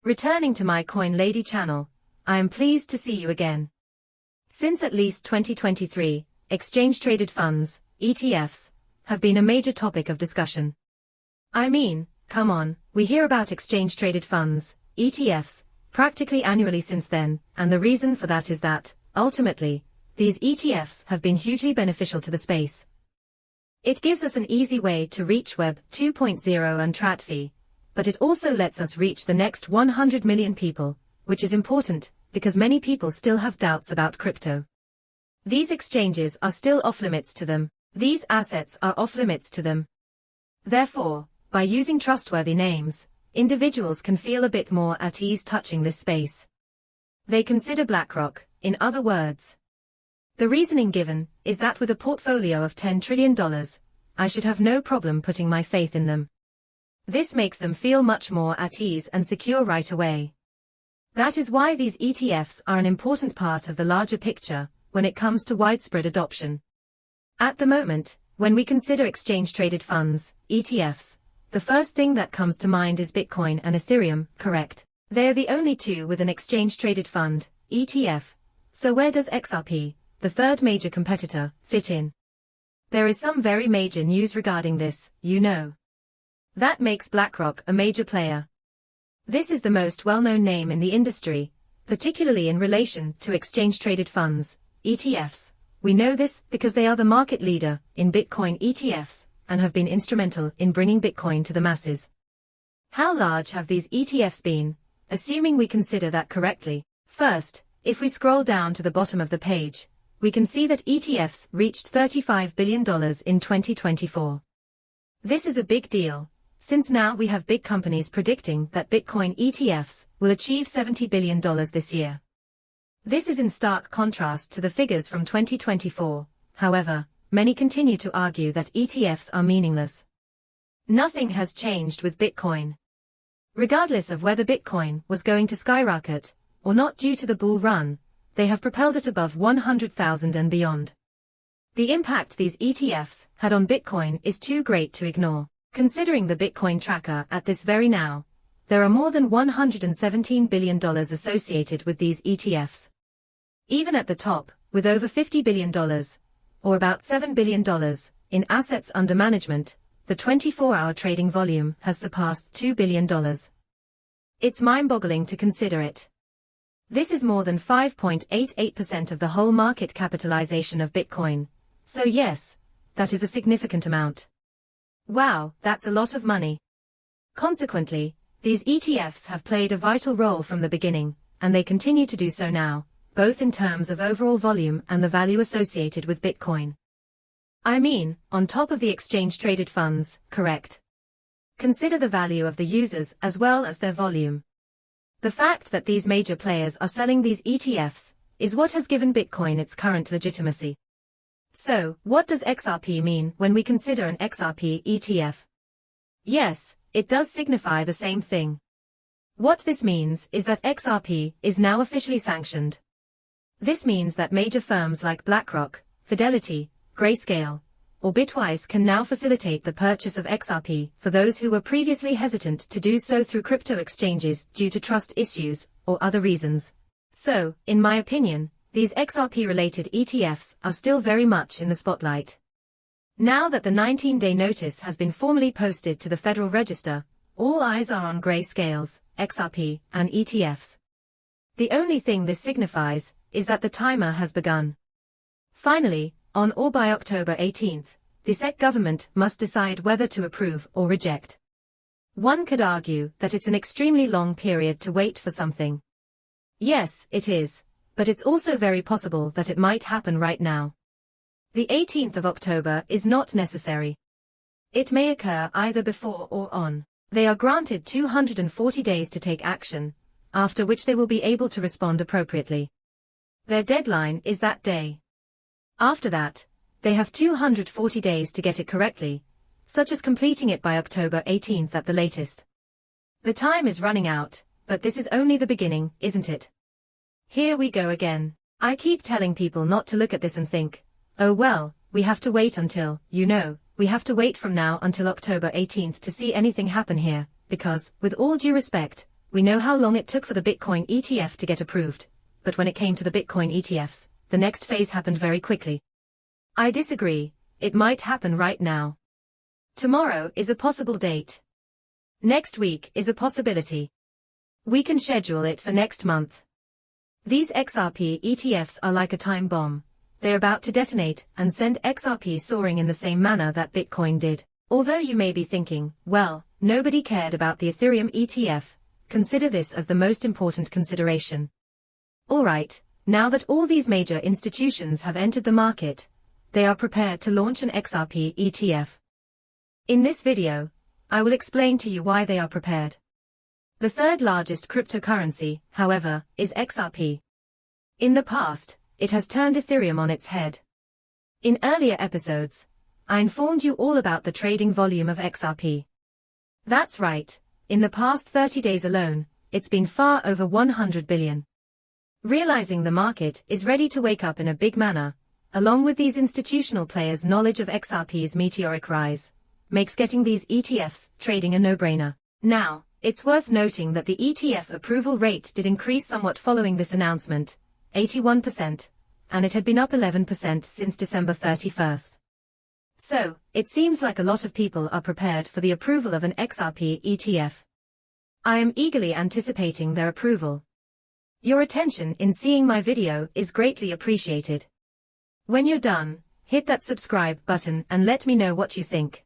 Returning to my Coin Lady channel, I am pleased to see you again. Since at least 2023, exchange-traded funds, ETFs, have been a major topic of discussion. I mean, come on, we hear about exchange-traded funds, ETFs, practically annually since then, and the reason for that is that, ultimately, these ETFs have been hugely beneficial to the space. It gives us an easy way to reach Web 2.0 and TradFi, but it also lets us reach the next 100 million people, which is important, because many people still have doubts about crypto. These exchanges are still off-limits to them. These assets are off-limits to them. Therefore, by using trustworthy names, individuals can feel a bit more at ease touching this space. They consider BlackRock, in other words. The reasoning given is that with a portfolio of $10 trillion, I should have no problem putting my faith in them. This makes them feel much more at ease and secure right away. That is why these ETFs are an important part of the larger picture when it comes to widespread adoption. At the moment, when we consider exchange-traded funds, ETFs, the first thing that comes to mind is Bitcoin and Ethereum, correct? They are the only two with an exchange-traded fund, ETF. So where does XRP, the third major competitor, fit in? There is some very major news regarding this, you know. That makes BlackRock a major player. This is the most well-known name in the industry, particularly in relation to exchange-traded funds, ETFs. We know this because they are the market leader in Bitcoin ETFs and have been instrumental in bringing Bitcoin to the masses. How large have these ETFs been, assuming we consider that correctly? First, if we scroll down to the bottom of the page, we can see that ETFs reached $35 billion in 2024. This is a big deal, since now we have big companies predicting that Bitcoin ETFs will achieve $70 billion this year. This is in stark contrast to the figures from 2024, however, many continue to argue that ETFs are meaningless. Nothing has changed with Bitcoin. Regardless of whether Bitcoin was going to skyrocket or not due to the bull run, they have propelled it above 100,000 and beyond. The impact these ETFs had on Bitcoin is too great to ignore. Considering the Bitcoin tracker at this very now, there are more than $117 billion associated with these ETFs. Even at the top, with over $50 billion, or about $7 billion, in assets under management, the 24-hour trading volume has surpassed $2 billion. It's mind-boggling to consider it. This is more than 5.88% of the whole market capitalization of Bitcoin, so yes, that is a significant amount. Wow, that's a lot of money. Consequently, these ETFs have played a vital role from the beginning, and they continue to do so now, both in terms of overall volume and the value associated with Bitcoin. I mean, on top of the exchange-traded funds, correct? Consider the value of the users as well as their volume. The fact that these major players are selling these ETFs is what has given Bitcoin its current legitimacy. So, what does XRP mean when we consider an XRP ETF? Yes, it does signify the same thing. What this means is that XRP is now officially sanctioned. This means that major firms like BlackRock, Fidelity, Grayscale, or Bitwise can now facilitate the purchase of XRP for those who were previously hesitant to do so through crypto exchanges due to trust issues or other reasons. So, in my opinion, these XRP-related ETFs are still very much in the spotlight. Now that the 19-day notice has been formally posted to the Federal Register, all eyes are on Grayscale's, XRP, and ETFs. The only thing this signifies is that the timer has begun. Finally, on or by October 18th, the SEC government must decide whether to approve or reject. One could argue that it's an extremely long period to wait for something. Yes, it is. But it's also very possible that it might happen right now. The 18th of October is not necessary. It may occur either before or on. They are granted 240 days to take action, after which they will be able to respond appropriately. Their deadline is that day. After that, they have 240 days to get it correctly, such as completing it by October 18th at the latest. The time is running out, but this is only the beginning, isn't it? Here we go again. I keep telling people not to look at this and think, oh well, we have to wait until, we have to wait from now until October 18th to see anything happen here, because, with all due respect, we know how long it took for the Bitcoin ETF to get approved, but when it came to the Bitcoin ETFs, the next phase happened very quickly. I disagree, it might happen right now. Tomorrow is a possible date. Next week is a possibility. We can schedule it for next month. These XRP ETFs are like a time bomb. They're about to detonate and send XRP soaring in the same manner that Bitcoin did. Although you may be thinking, well, nobody cared about the Ethereum ETF, consider this as the most important consideration. Alright, now that all these major institutions have entered the market, they are prepared to launch an XRP ETF. In this video, I will explain to you why they are prepared. The third largest cryptocurrency, however, is XRP. In the past, it has turned Ethereum on its head. In earlier episodes, I informed you all about the trading volume of XRP. That's right, in the past 30 days alone, it's been far over 100 billion. Realizing the market is ready to wake up in a big manner, along with these institutional players' knowledge of XRP's meteoric rise, makes getting these ETFs trading a no-brainer. Now, it's worth noting that the ETF approval rate did increase somewhat following this announcement, 81%, and it had been up 11% since December 31st. So, it seems like a lot of people are prepared for the approval of an XRP ETF. I am eagerly anticipating their approval. Your attention in seeing my video is greatly appreciated. When you're done, hit that subscribe button and let me know what you think.